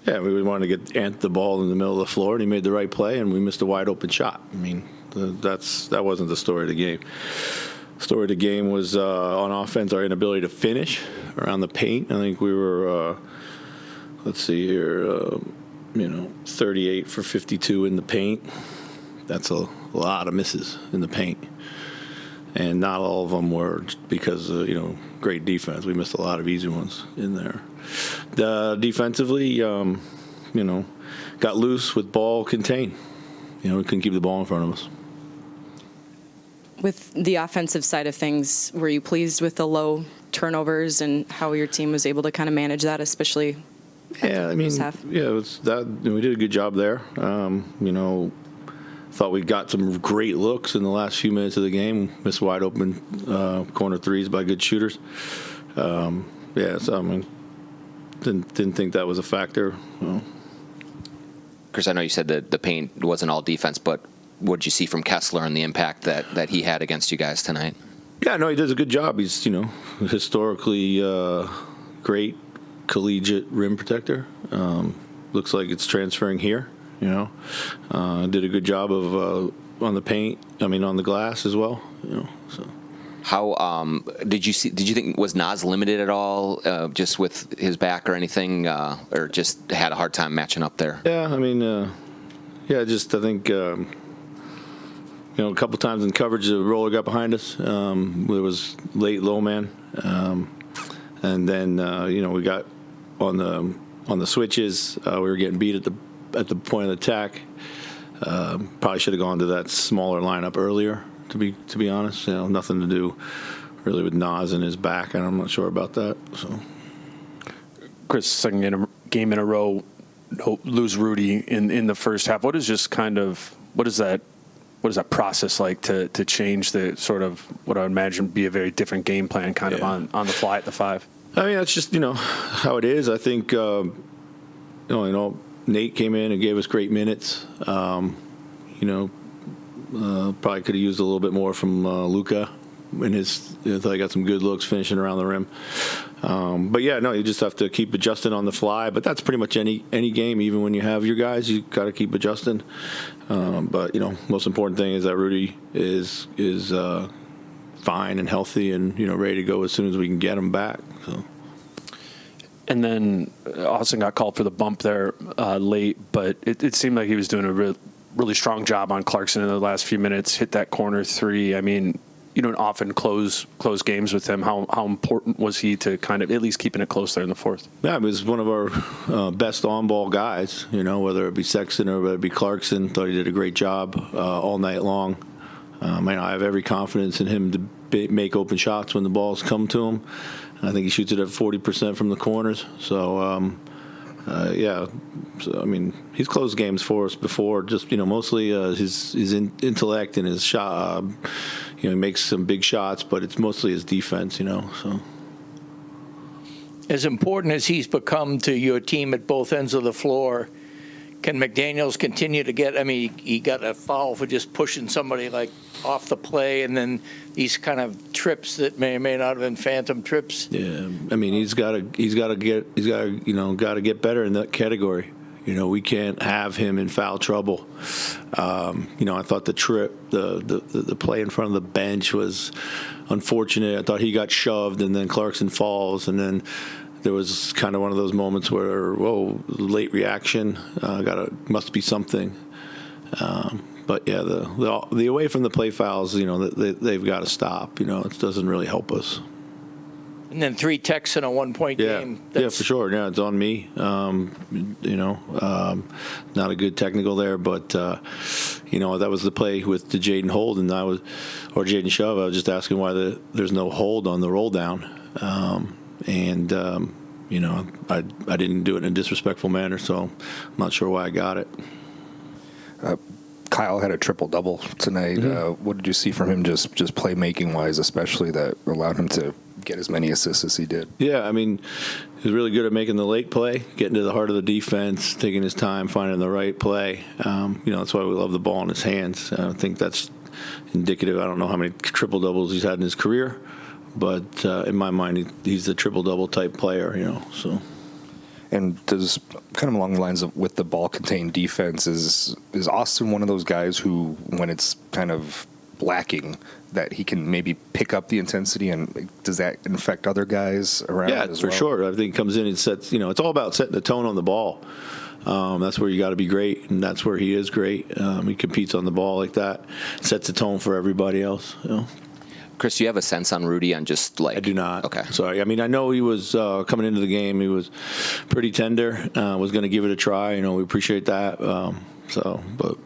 Yeah, we wanted to get Ant the ball in the middle of the floor, and he made the right play, and we missed a wide open shot. I mean, that wasn't the story of the game. The story of the game was on offense, our inability to finish around the paint. I think we were, 38 for 52 in the paint. That's a lot of misses in the paint. And not all of them were because of, great defense. We missed a lot of easy ones in there. Defensively, got loose with ball contained. We couldn't keep the ball in front of us. With the offensive side of things, were you pleased with the low turnovers and how your team was able to kind of manage that, especially? Yeah, it was that. We did a good job there. Thought we got some great looks in the last few minutes of the game. Missed wide open corner threes by good shooters. Didn't think that was a factor. Chris, I know you said that the paint wasn't all defense, but what did you see from Kessler and the impact that he had against you guys tonight? Yeah, no, he does a good job. He's historically great collegiate rim protector. Looks like it's transferring here. Did a good job of on the paint. On the glass as well. So. How did you think, was Nas limited at all, just with his back or anything, or just had a hard time matching up there? Yeah, I think. A couple times in coverage, the roller got behind us. There was late low man, and then we got on the switches. We were getting beat at the point of attack. Probably should have gone to that smaller lineup earlier. To be honest, nothing to do really with Nas and his back, and I'm not sure about that. So, Chris, second game in a row, lose Rudy in the first half. What is that process like to change the sort of what I would imagine be a very different game plan kind of on the fly at the 5? That's just, how it is. I think, Nate came in and gave us great minutes. Probably could have used a little bit more from Luka in his. I thought he got some good looks finishing around the rim. You just have to keep adjusting on the fly. But that's pretty much any game. Even when you have your guys, you got to keep adjusting. Most important thing is that Rudy is fine and healthy and ready to go as soon as we can get him back. So. And then Austin got called for the bump there late, but it seemed like he was doing a really strong job on Clarkson in the last few minutes. Hit that corner three. You don't often close games with him. How important was he to kind of at least keeping it close there in the fourth? Yeah, he was one of our best on-ball guys, whether it be Sexton or whether it be Clarkson. Thought he did a great job all night long. I have every confidence in him to make open shots when the balls come to him. I think he shoots it at 40% from the corners. So, he's closed games for us before. Just mostly his intellect and his shot. He makes some big shots, but it's mostly his defense. So. As important as he's become to your team at both ends of the floor, can McDaniels continue to get? He got a foul for just pushing somebody off the play, and then these kind of trips that may or may not have been phantom trips. Yeah, he's got to get better in that category. We can't have him in foul trouble. I thought the trip, the play in front of the bench was unfortunate. I thought he got shoved, and then Clarkson falls, and then there was kind of one of those moments where, late reaction, must be something. But yeah, the away from the play fouls, they've got to stop. It doesn't really help us. And then 3 techs in a 1-point game. Yeah, for sure. Yeah, it's on me. Not a good technical there, but that was the play with the Jaden hold, and Jaden shove. I was just asking why there's no hold on the roll down, I didn't do it in a disrespectful manner, so I'm not sure why I got it. Kyle had a triple-double tonight. Mm-hmm. What did you see from him just playmaking-wise, especially that allowed him to get as many assists as he did? Yeah, he was really good at making the late play, getting to the heart of the defense, taking his time, finding the right play. That's why we love the ball in his hands. I think that's indicative. I don't know how many triple-doubles he's had in his career, but in my mind, he's a triple-double type player, so. And does kind of along the lines of with the ball contained defense, is Austin one of those guys who, when it's kind of lacking, that he can maybe pick up the intensity, and does that infect other guys around? Yeah, as for well? sure. I think he comes in and sets, it's all about setting the tone on the ball. That's where you got to be great, and that's where he is great. He competes on the ball like that, sets the tone for everybody else. Chris, do you have a sense on Rudy on just like? I do not. Okay. Sorry. I mean, I know he was coming into the game. He was pretty tender. Was going to give it a try. We appreciate that. But